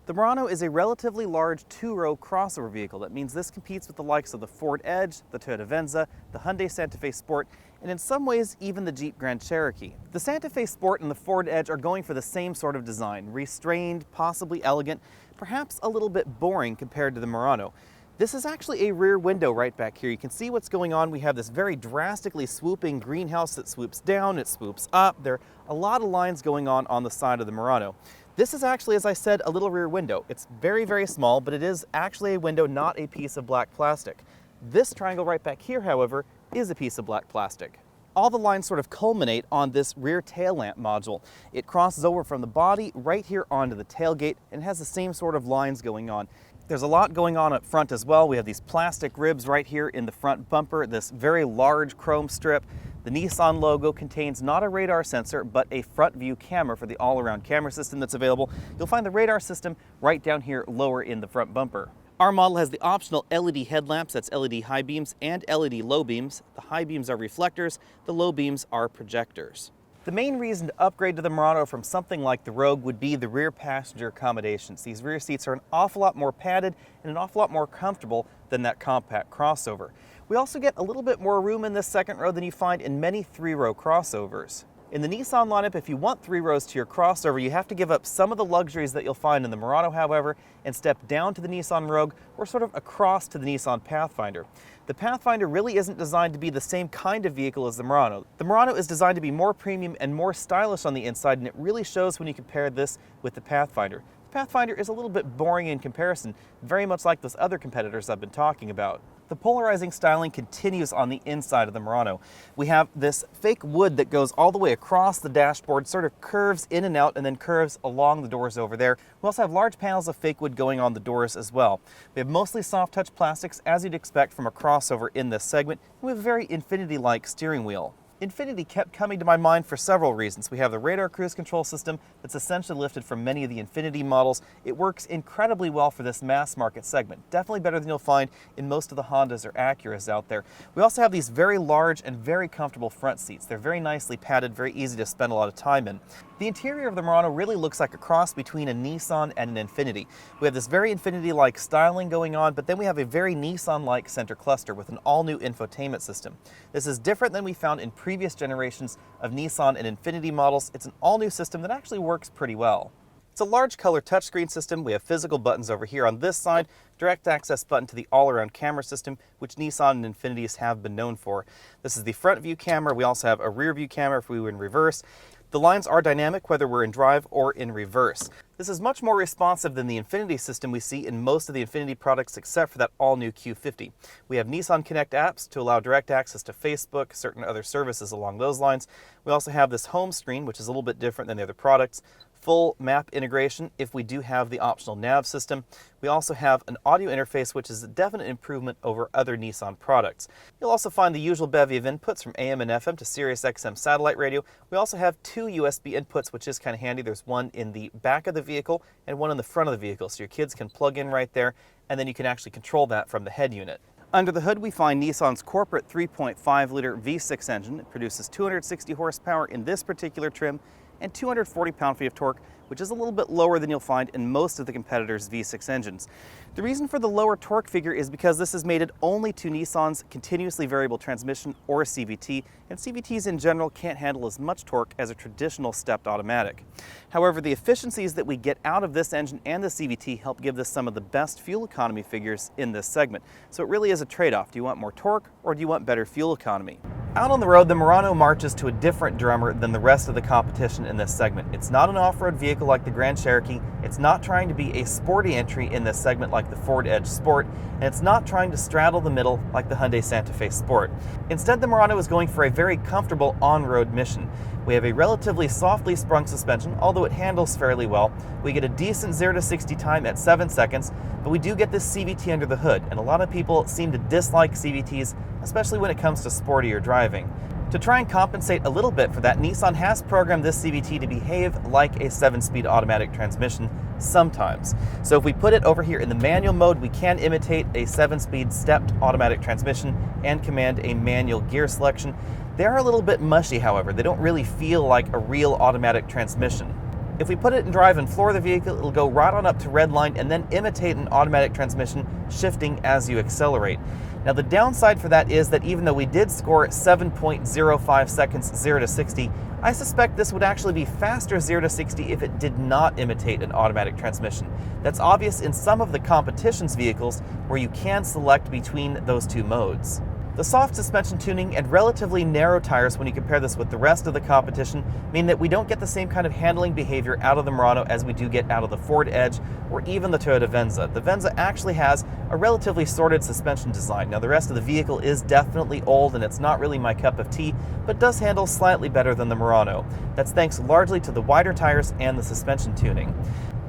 The Murano is a relatively large two-row crossover vehicle. That means this competes with the likes of the Ford Edge, the Toyota Venza, the Hyundai Santa Fe Sport, and in some ways even the Jeep Grand Cherokee. The Santa Fe Sport and the Ford Edge are going for the same sort of design, restrained, possibly elegant, perhaps a little bit boring compared to the Murano. This is actually a rear window right back here. You can see what's going on. We have this very drastically swooping greenhouse that swoops down, it swoops up. There are a lot of lines going on the side of the Murano. This is actually, as I said, a little rear window. It's very, very small, but it is actually a window, not a piece of black plastic. This triangle right back here, however, is a piece of black plastic. All the lines sort of culminate on this rear tail lamp module. It crosses over from the body right here onto the tailgate and has the same sort of lines going on. There's a lot going on up front as well. We have these plastic ribs right here in the front bumper, this very large chrome strip. The Nissan logo contains not a radar sensor, but a front view camera for the all-around camera system that's available. You'll find the radar system right down here lower in the front bumper. Our model has the optional LED headlamps, that's LED high beams and LED low beams. The high beams are reflectors, the low beams are projectors. The main reason to upgrade to the Murano from something like the Rogue would be the rear passenger accommodations. These rear seats are an awful lot more padded and an awful lot more comfortable than that compact crossover. We also get a little bit more room in this second row than you find in many three-row crossovers. In the Nissan lineup, if you want 3 rows to your crossover, you have to give up some of the luxuries that you'll find in the Murano, however, and step down to the Nissan Rogue or sort of across to the Nissan Pathfinder. The Pathfinder really isn't designed to be the same kind of vehicle as the Murano. The Murano is designed to be more premium and more stylish on the inside, and it really shows when you compare this with the Pathfinder. The Pathfinder is a little bit boring in comparison, very much like those other competitors I've been talking about. The polarizing styling continues on the inside of the Murano. We have this fake wood that goes all the way across the dashboard, sort of curves in and out and then curves along the doors over there. We also have large panels of fake wood going on the doors as well. We have mostly soft touch plastics, as you'd expect from a crossover in this segment, and we have a very Infiniti-like steering wheel. Infiniti kept coming to my mind for several reasons. We have the radar cruise control system that's essentially lifted from many of the Infiniti models. It works incredibly well for this mass market segment. Definitely better than you'll find in most of the Hondas or Acuras out there. We also have these very large and very comfortable front seats. They're very nicely padded, very easy to spend a lot of time in. The interior of the Murano really looks like a cross between a Nissan and an Infiniti. We have this very Infiniti-like styling going on, but then we have a very Nissan-like center cluster with an all-new infotainment system. This is different than we found in previous generations of Nissan and Infiniti models. It's an all-new system that actually works pretty well. It's a large color touchscreen system. We have physical buttons over here on this side, direct access button to the all-around camera system, which Nissan and Infinitis have been known for. This is the front view camera. We also have a rear view camera if we were in reverse. The lines are dynamic whether we're in drive or in reverse. This is much more responsive than the Infiniti system we see in most of the Infiniti products except for that all-new Q50. We have Nissan Connect apps to allow direct access to Facebook, certain other services along those lines. We also have this home screen, which is a little bit different than the other products. Full map integration if we do have the optional nav system. We also have an audio interface, which is a definite improvement over other Nissan products. You'll also find the usual bevy of inputs from AM and FM to Sirius XM satellite radio. We also have 2 USB inputs, which is kind of handy. There's one in the back of the vehicle and one in the front of the vehicle, so your kids can plug in right there, and then you can actually control that from the head unit. Under the hood, we find Nissan's corporate 3.5-liter V6 engine. It produces 260 horsepower in this particular trim and 240 pound-feet of torque, which is a little bit lower than you'll find in most of the competitors' V6 engines. The reason for the lower torque figure is because this is mated only to Nissan's continuously variable transmission, or CVT, and CVTs in general can't handle as much torque as a traditional stepped automatic. However, the efficiencies that we get out of this engine and the CVT help give this some of the best fuel economy figures in this segment. So it really is a trade-off. Do you want more torque or do you want better fuel economy? Out on the road, the Murano marches to a different drummer than the rest of the competition in this segment. It's not an off-road vehicle like the Grand Cherokee, it's not trying to be a sporty entry in this segment like the Ford Edge Sport, and it's not trying to straddle the middle like the Hyundai Santa Fe Sport. Instead, the Murano is going for a very comfortable on-road mission. We have a relatively softly sprung suspension, although it handles fairly well. We get a decent 0 to 60 time at 7 seconds, but we do get this CVT under the hood, and a lot of people seem to dislike CVTs, especially when it comes to sportier driving. To try and compensate a little bit for that, Nissan has programmed this CVT to behave like a 7-speed automatic transmission sometimes. So if we put it over here in the manual mode, we can imitate a 7-speed stepped automatic transmission and command a manual gear selection. They are a little bit mushy, however. They don't really feel like a real automatic transmission. If we put it in drive and floor the vehicle, it'll go right on up to redline and then imitate an automatic transmission, shifting as you accelerate. Now the downside for that is that even though we did score 7.05 seconds 0 to 60, I suspect this would actually be faster 0 to 60 if it did not imitate an automatic transmission. That's obvious in some of the competition's vehicles where you can select between those two modes. The soft suspension tuning and relatively narrow tires when you compare this with the rest of the competition mean that we don't get the same kind of handling behavior out of the Murano as we do get out of the Ford Edge or even the Toyota Venza. The Venza actually has a relatively sorted suspension design. Now the rest of the vehicle is definitely old and it's not really my cup of tea, but does handle slightly better than the Murano. That's thanks largely to the wider tires and the suspension tuning.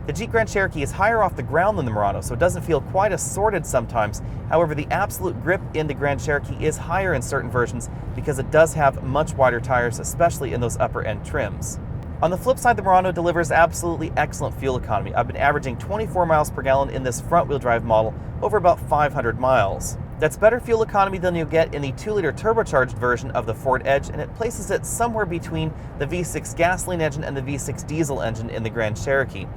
The Jeep Grand Cherokee is higher off the ground than the Murano, so it doesn't feel quite as sorted sometimes. However, the absolute grip in the Grand Cherokee is higher in certain versions because it does have much wider tires, especially in those upper end trims. On the flip side, the Murano delivers absolutely excellent fuel economy. I've been averaging 24 miles per gallon in this front-wheel drive model over about 500 miles. That's better fuel economy than you'll get in the 2-liter turbocharged version of the Ford Edge, and it places it somewhere between the V6 gasoline engine and the V6 diesel engine in the Grand Cherokee.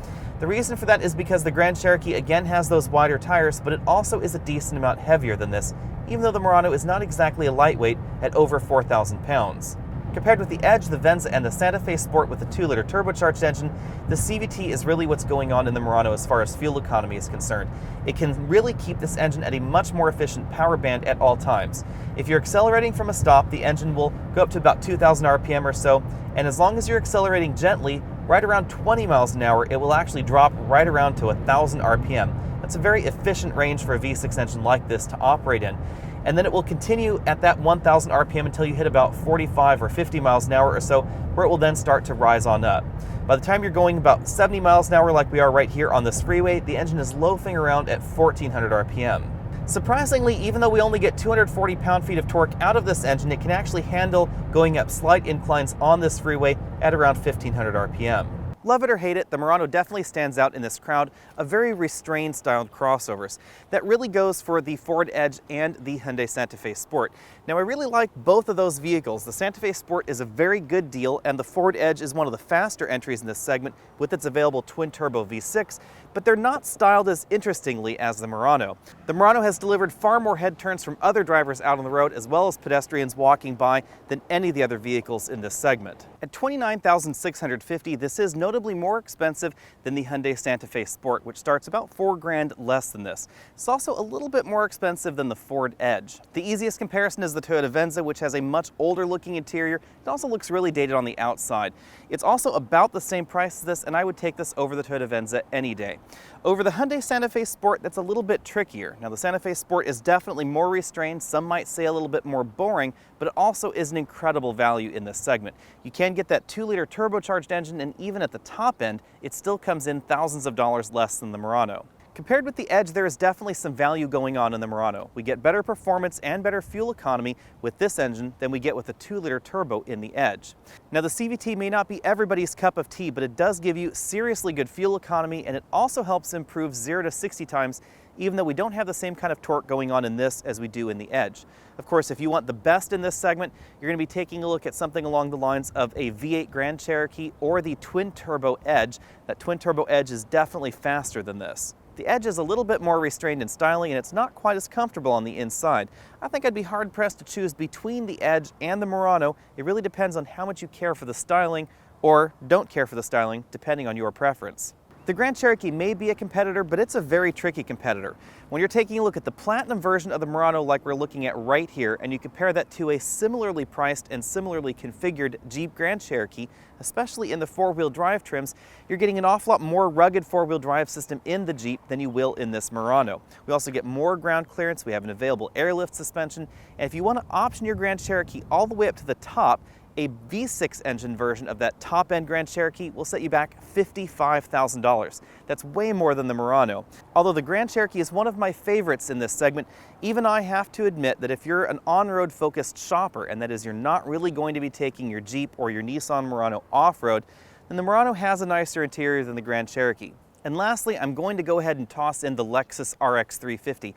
The reason for that is because the Grand Cherokee again has those wider tires, but it also is a decent amount heavier than this, even though the Murano is not exactly a lightweight at over 4,000 pounds. Compared with the Edge, the Venza, and the Santa Fe Sport with the 2-liter turbocharged engine, the CVT is really what's going on in the Murano as far as fuel economy is concerned. It can really keep this engine at a much more efficient power band at all times. If you're accelerating from a stop, the engine will go up to about 2,000 RPM or so, and as long as you're accelerating gently, right around 20 miles an hour, it will actually drop right around to 1,000 RPM. That's a very efficient range for a V6 engine like this to operate in. And then it will continue at that 1,000 RPM until you hit about 45 or 50 miles an hour or so, where it will then start to rise on up. By the time you're going about 70 miles an hour like we are right here on this freeway, the engine is loafing around at 1,400 RPM. Surprisingly, even though we only get 240 pound-feet of torque out of this engine, it can actually handle going up slight inclines on this freeway at around 1,500 RPM. Love it or hate it, the Murano definitely stands out in this crowd of very restrained styled crossovers. That really goes for the Ford Edge and the Hyundai Santa Fe Sport. Now I really like both of those vehicles. The Santa Fe Sport is a very good deal and the Ford Edge is one of the faster entries in this segment with its available twin-turbo V6, but they're not styled as interestingly as the Murano. The Murano has delivered far more head turns from other drivers out on the road as well as pedestrians walking by than any of the other vehicles in this segment. At $29,650, this is notably more expensive than the Hyundai Santa Fe Sport, which starts about $4,000 less than this. It's also a little bit more expensive than the Ford Edge. The easiest comparison is the Toyota Venza, which has a much older looking interior. It also looks really dated on the outside. It's also about the same price as this, and I would take this over the Toyota Venza any day. Over the Hyundai Santa Fe Sport, that's a little bit trickier. Now the Santa Fe Sport is definitely more restrained, some might say a little bit more boring, but it also is an incredible value in this segment. You can get that 2-liter turbocharged engine, and even at the top end, it still comes in thousands of dollars less than the Murano. Compared with the Edge, there is definitely some value going on in the Murano. We get better performance and better fuel economy with this engine than we get with the 2-liter turbo in the Edge. Now the CVT may not be everybody's cup of tea, but it does give you seriously good fuel economy, and it also helps improve 0 to 60 times, even though we don't have the same kind of torque going on in this as we do in the Edge. Of course, if you want the best in this segment, you're going to be taking a look at something along the lines of a V8 Grand Cherokee or the twin-turbo Edge. That twin-turbo Edge is definitely faster than this. The Edge is a little bit more restrained in styling and it's not quite as comfortable on the inside. I think I'd be hard-pressed to choose between the Edge and the Murano. It really depends on how much you care for the styling or don't care for the styling, depending on your preference. The Grand Cherokee may be a competitor, but it's a very tricky competitor. When you're taking a look at the Platinum version of the Murano like we're looking at right here, and you compare that to a similarly priced and similarly configured Jeep Grand Cherokee, especially in the 4-wheel drive trims, you're getting an awful lot more rugged 4-wheel drive system in the Jeep than you will in this Murano. We also get more ground clearance, we have an available airlift suspension, and if you want to option your Grand Cherokee all the way up to the top, a V6 engine version of that top-end Grand Cherokee will set you back $55,000. That's way more than the Murano. Although the Grand Cherokee is one of my favorites in this segment, even I have to admit that if you're an on-road focused shopper, and that is you're not really going to be taking your Jeep or your Nissan Murano off-road, then the Murano has a nicer interior than the Grand Cherokee. And lastly, I'm going to go ahead and toss in the Lexus RX 350.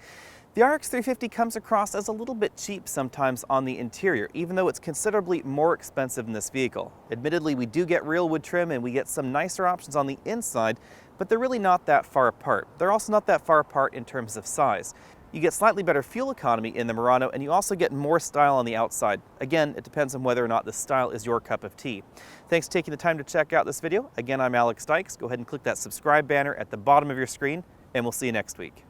The RX 350 comes across as a little bit cheap sometimes on the interior, even though it's considerably more expensive than this vehicle. Admittedly, we do get real wood trim and we get some nicer options on the inside, but they're really not that far apart. They're also not that far apart in terms of size. You get slightly better fuel economy in the Murano, and you also get more style on the outside. Again, it depends on whether or not the style is your cup of tea. Thanks for taking the time to check out this video. Again, I'm Alex Dykes. Go ahead and click that subscribe banner at the bottom of your screen, and we'll see you next week.